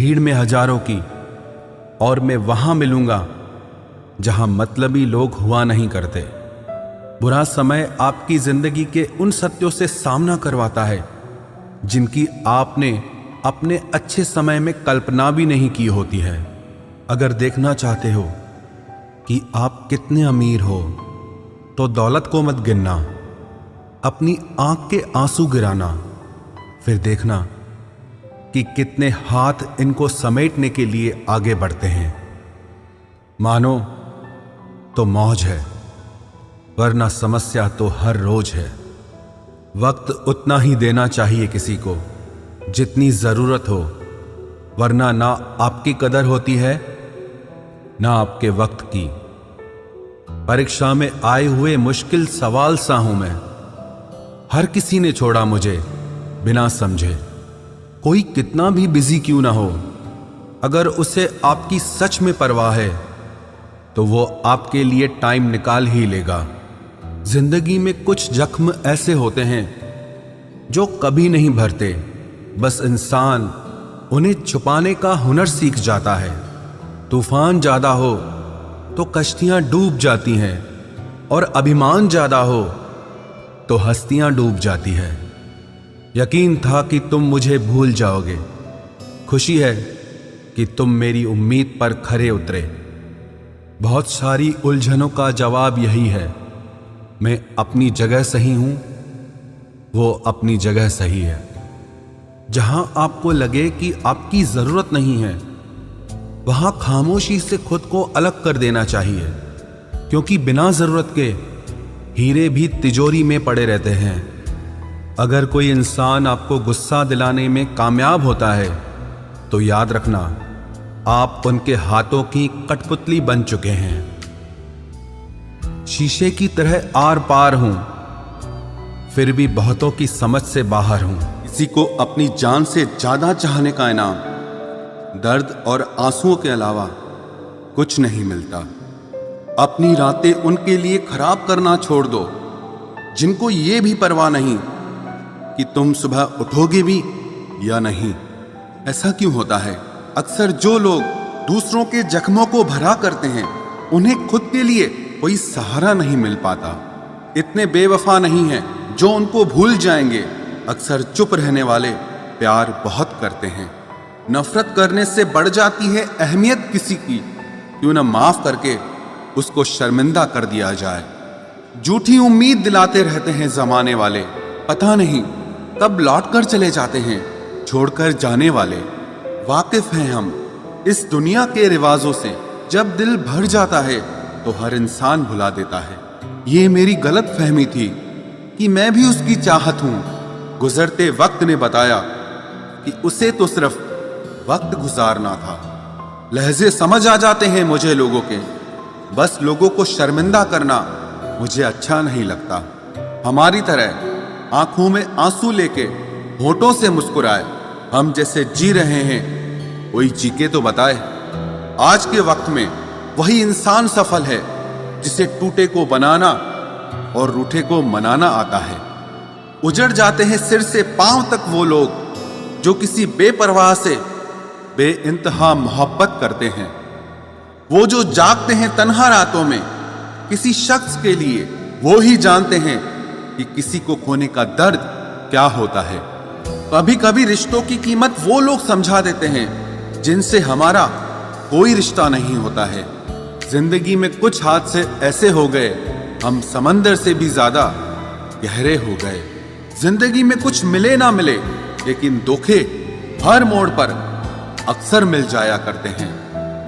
भीड़ में हजारों की, और मैं वहां मिलूंगा जहां मतलबी लोग हुआ नहीं करते। बुरा समय आपकी जिंदगी के उन सत्यों से सामना करवाता है जिनकी आपने अपने अच्छे समय में कल्पना भी नहीं की होती है। अगर देखना चाहते हो कि आप कितने अमीर हो तो दौलत को मत गिनना, अपनी आंख के आंसू गिराना, फिर देखना कि कितने हाथ इनको समेटने के लिए आगे बढ़ते हैं। मानो तो मौज है, वरना समस्या तो हर रोज है। वक्त उतना ही देना चाहिए किसी को जितनी जरूरत हो, वरना ना आपकी कदर होती है ना आपके वक्त की। परीक्षा में आए हुए मुश्किल सवाल सा हूं मैं, हर किसी ने छोड़ा मुझे बिना समझे। कोई कितना भी बिजी क्यों ना हो, अगर उसे आपकी सच में परवाह है तो वो आपके लिए टाइम निकाल ही लेगा। जिंदगी में कुछ जख्म ऐसे होते हैं जो कभी नहीं भरते, बस इंसान उन्हें छुपाने का हुनर सीख जाता है। तूफान ज्यादा हो तो कश्तियां डूब जाती हैं, और अभिमान ज्यादा हो तो हस्तियां डूब जाती है। यकीन था कि तुम मुझे भूल जाओगे, खुशी है कि तुम मेरी उम्मीद पर खरे उतरे। बहुत सारी उलझनों का जवाब यही है, मैं अपनी जगह सही हूं, वो अपनी जगह सही है। जहां आपको लगे कि आपकी जरूरत नहीं है, वहां खामोशी से खुद को अलग कर देना चाहिए, क्योंकि बिना जरूरत के हीरे भी तिजोरी में पड़े रहते हैं। अगर कोई इंसान आपको गुस्सा दिलाने में कामयाब होता है तो याद रखना, आप उनके हाथों की कठपुतली बन चुके हैं। शीशे की तरह आर पार हूं, फिर भी बहुतों की समझ से बाहर हूं। किसी को अपनी जान से ज्यादा चाहने का इनाम दर्द और आंसुओं के अलावा कुछ नहीं मिलता। अपनी रातें उनके लिए खराब करना छोड़ दो जिनको ये भी परवाह नहीं कि तुम सुबह उठोगे भी या नहीं। ऐसा क्यों होता है? अक्सर जो लोग दूसरों के जख्मों को भरा करते हैं, उन्हें खुद के लिए कोई सहारा नहीं मिल पाता। इतने बेवफा नहीं हैं जो उनको भूल जाएंगे। अक्सर चुप रहने वाले प्यार बहुत करते हैं। नफरत करने से बढ़ जाती है अहमियत किसी की, क्यों न माफ करके उसको शर्मिंदा कर दिया जाए। झूठी उम्मीद दिलाते रहते हैं जमाने वाले, पता नहीं कब लौट कर चले जाते हैं छोड़कर जाने वाले। वाकिफ हैं हम इस दुनिया के रिवाजों से, जब दिल भर जाता है तो हर इंसान भुला देता है। ये मेरी गलत फहमी थी कि मैं भी उसकी चाहत हूं। गुजरते वक्त ने बताया कि उसे तो सिर्फ वक्त गुजारना था। लहजे समझ आ जाते हैं मुझे लोगों के, बस लोगों को शर्मिंदा करना मुझे अच्छा नहीं लगता। हमारी तरह आंखों में आंसू लेके होठों से मुस्कुराए, हम जैसे जी रहे हैं कोई जी के तो बताए। आज के वक्त में वही इंसान सफल है जिसे टूटे को बनाना और रूठे को मनाना आता है। उजड़ जाते हैं सिर से पांव तक वो लोग जो किसी बेपरवाह से बेइंतहा मोहब्बत करते हैं। वो जो जागते हैं तन्हा रातों में किसी शख्स के लिए, वो ही जानते हैं कि किसी को खोने का दर्द क्या होता है। कभी कभी रिश्तों की कीमत वो लोग समझा देते हैं जिनसे हमारा कोई रिश्ता नहीं होता है। जिंदगी में कुछ हादसे ऐसे हो गए, हम समंदर से भी ज्यादा गहरे हो गए। जिंदगी में कुछ मिले ना मिले, लेकिन धोखे हर मोड़ पर अक्सर मिल जाया करते हैं।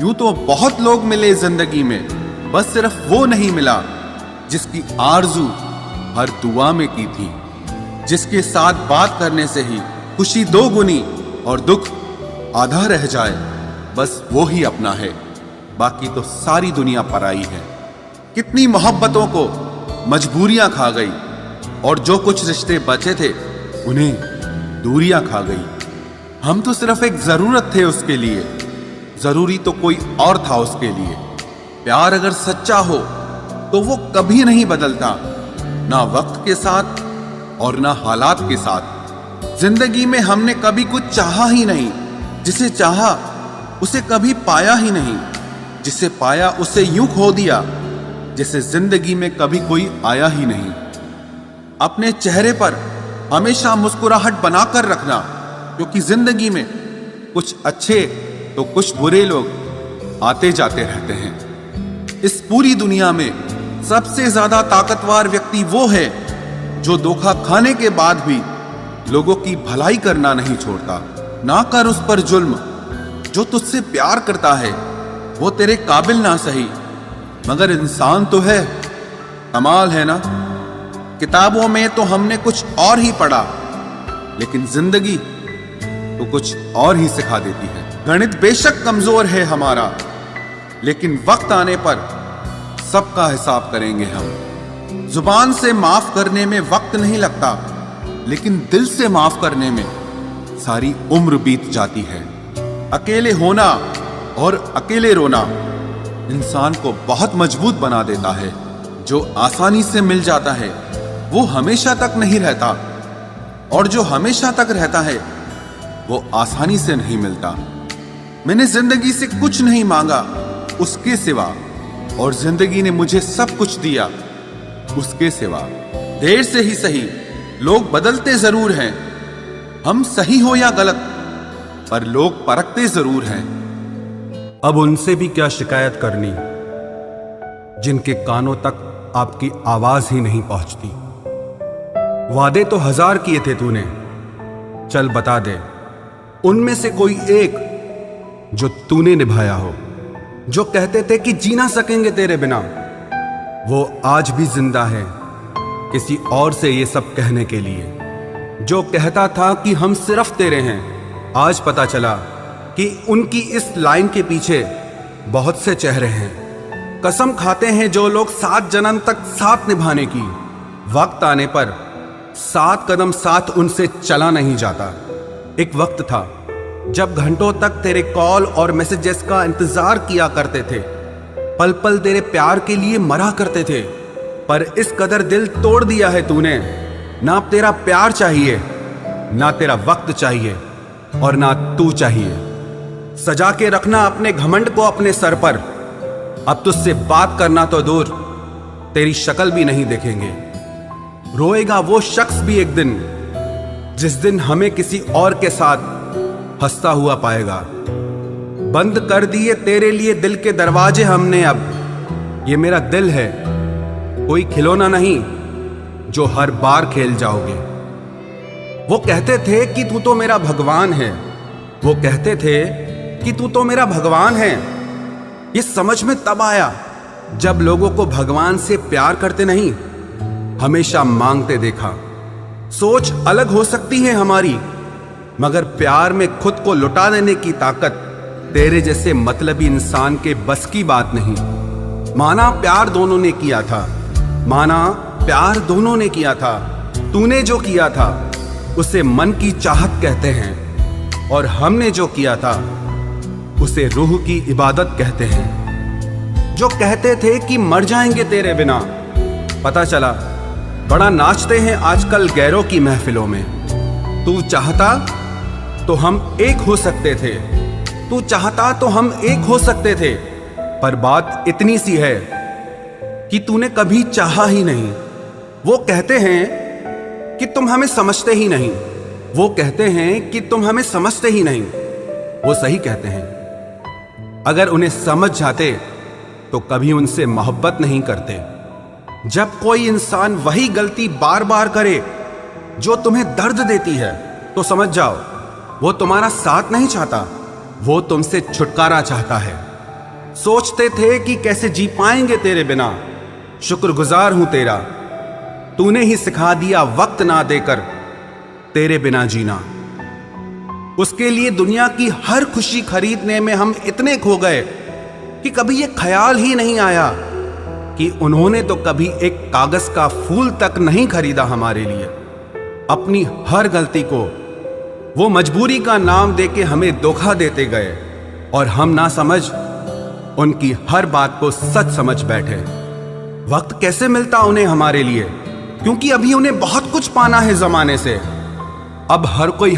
यूं तो बहुत लोग मिले जिंदगी में, बस सिर्फ वो नहीं मिला जिसकी आरजू हर दुआ में की थी, जिसके साथ बात करने से ही खुशी दो गुनी और दुख आधा रह जाए। बस वो ही अपना है, बाकी तो सारी दुनिया पराई है। कितनी मोहब्बतों को मजबूरियां खा गई, और जो कुछ रिश्ते बचे थे उन्हें दूरियां खा गई। हम तो सिर्फ एक जरूरत थे उसके लिए, जरूरी तो कोई और था उसके लिए। प्यार अगर सच्चा हो तो वो कभी नहीं बदलता, ना वक्त के साथ और ना हालात के साथ। जिंदगी में हमने कभी कुछ चाहा ही नहीं जिसे चाहा उसे कभी पाया ही नहीं, जिसे पाया उसे यूं खो दिया जैसे जिंदगी में कभी कोई आया ही नहीं। अपने चेहरे पर हमेशा मुस्कुराहट बनाकर रखना, क्योंकि जिंदगी में कुछ अच्छे तो कुछ बुरे लोग आते जाते रहते हैं। इस पूरी दुनिया में सबसे ज्यादा ताकतवर व्यक्ति वो है जो धोखा खाने के बाद भी लोगों की भलाई करना नहीं छोड़ता। ना कर उस पर जुल्म, जो तुझसे प्यार करता है वो तेरे काबिल ना सही मगर इंसान तो है। कमाल है ना, किताबों में तो हमने कुछ और ही पढ़ा, लेकिन जिंदगी तो कुछ और ही सिखा देती है। गणित बेशक कमजोर है हमारा, लेकिन वक्त आने पर सबका हिसाब करेंगे हम। जुबान से माफ करने में वक्त नहीं लगता, लेकिन दिल से माफ करने में सारी उम्र बीत जाती है। अकेले होना और अकेले रोना इंसान को बहुत मजबूत बना देता है। जो आसानी से मिल जाता है वो हमेशा तक नहीं रहता, और जो हमेशा तक रहता है वो आसानी से नहीं मिलता। मैंने जिंदगी से कुछ नहीं मांगा उसके सिवा, और जिंदगी ने मुझे सब कुछ दिया उसके सिवा। देर से ही सही, लोग बदलते जरूर हैं, हम सही हो या गलत, पर लोग परखते जरूर हैं। अब उनसे भी क्या शिकायत करनी जिनके कानों तक आपकी आवाज ही नहीं पहुंचती। वादे तो 1000 किए थे तूने, चल बता दे उनमें से कोई एक जो तूने निभाया हो। जो कहते थे कि जी ना सकेंगे तेरे बिना, वो आज भी जिंदा है किसी और से ये सब कहने के लिए। जो कहता था कि हम सिर्फ तेरे हैं, आज पता चला कि उनकी इस लाइन के पीछे बहुत से चेहरे हैं। कसम खाते हैं जो लोग 7 जन्म तक साथ निभाने की, वक्त आने पर 7 कदम साथ उनसे चला नहीं जाता। एक वक्त था जब घंटों तक तेरे कॉल और मैसेजेस का इंतजार किया करते थे, पल पल तेरे प्यार के लिए मरा करते थे, पर इस कदर दिल तोड़ दिया है तूने। ना अब तेरा प्यार चाहिए, ना तेरा वक्त चाहिए, और ना तू चाहिए। सजा के रखना अपने घमंड को अपने सर पर। अब तुझसे बात करना तो दूर, तेरी शक्ल भी नहीं देखेंगे। रोएगा वो शख्स भी एक दिन, जिस दिन हमें किसी और के साथ हंसता हुआ पाएगा। बंद कर दिए तेरे लिए दिल के दरवाजे हमने अब। ये मेरा दिल है, कोई खिलौना नहीं जो हर बार खेल जाओगे। वो कहते थे कि तू तो मेरा भगवान है, वो कहते थे कि तू तो मेरा भगवान है। ये समझ में तब आया जब लोगों को भगवान से प्यार करते नहीं, हमेशा मांगते देखा। सोच अलग हो सकती है हमारी, मगर प्यार में खुद को लुटा देने की ताकत तेरे जैसे मतलबी इंसान के बस की बात नहीं। माना प्यार दोनों ने किया था, माना प्यार दोनों ने किया था। तूने जो किया था उसे मन की चाहत कहते हैं, और हमने जो किया था उसे रूह की इबादत कहते हैं। जो कहते थे कि मर जाएंगे तेरे बिना, पता चला बड़ा नाचते हैं आजकल गैरों की महफिलों में। तू चाहता तो हम एक हो सकते थे, तू चाहता तो हम एक हो सकते थे, पर बात इतनी सी है कि तूने कभी चाहा ही नहीं। वो कहते हैं कि तुम हमें समझते ही नहीं, वो कहते हैं कि तुम हमें समझते ही नहीं। वो सही कहते हैं, अगर उन्हें समझ जाते तो कभी उनसे मोहब्बत नहीं करते। जब कोई इंसान वही गलती बार बार करे जो तुम्हें दर्द देती है, तो समझ जाओ वो तुम्हारा साथ नहीं चाहता, वो तुमसे छुटकारा चाहता है। सोचते थे कि कैसे जी पाएंगे तेरे बिना, शुक्रगुजार हूं तेरा, तूने ही सिखा दिया वक्त ना देकर तेरे बिना जीना। उसके लिए दुनिया की हर खुशी खरीदने में हम इतने खो गए कि कभी ये ख्याल ही नहीं आया कि उन्होंने तो कभी एक कागज का फूल तक नहीं खरीदा हमारे लिए। अपनी हर गलती को वो मजबूरी का नाम देके हमें धोखा देते गए, और हम ना समझ उनकी हर बात को सच समझ बैठे। वक्त कैसे मिलता उन्हें हमारे लिए, क्योंकि अभी उन्हें बहुत कुछ पाना है जमाने से। अब हर कोई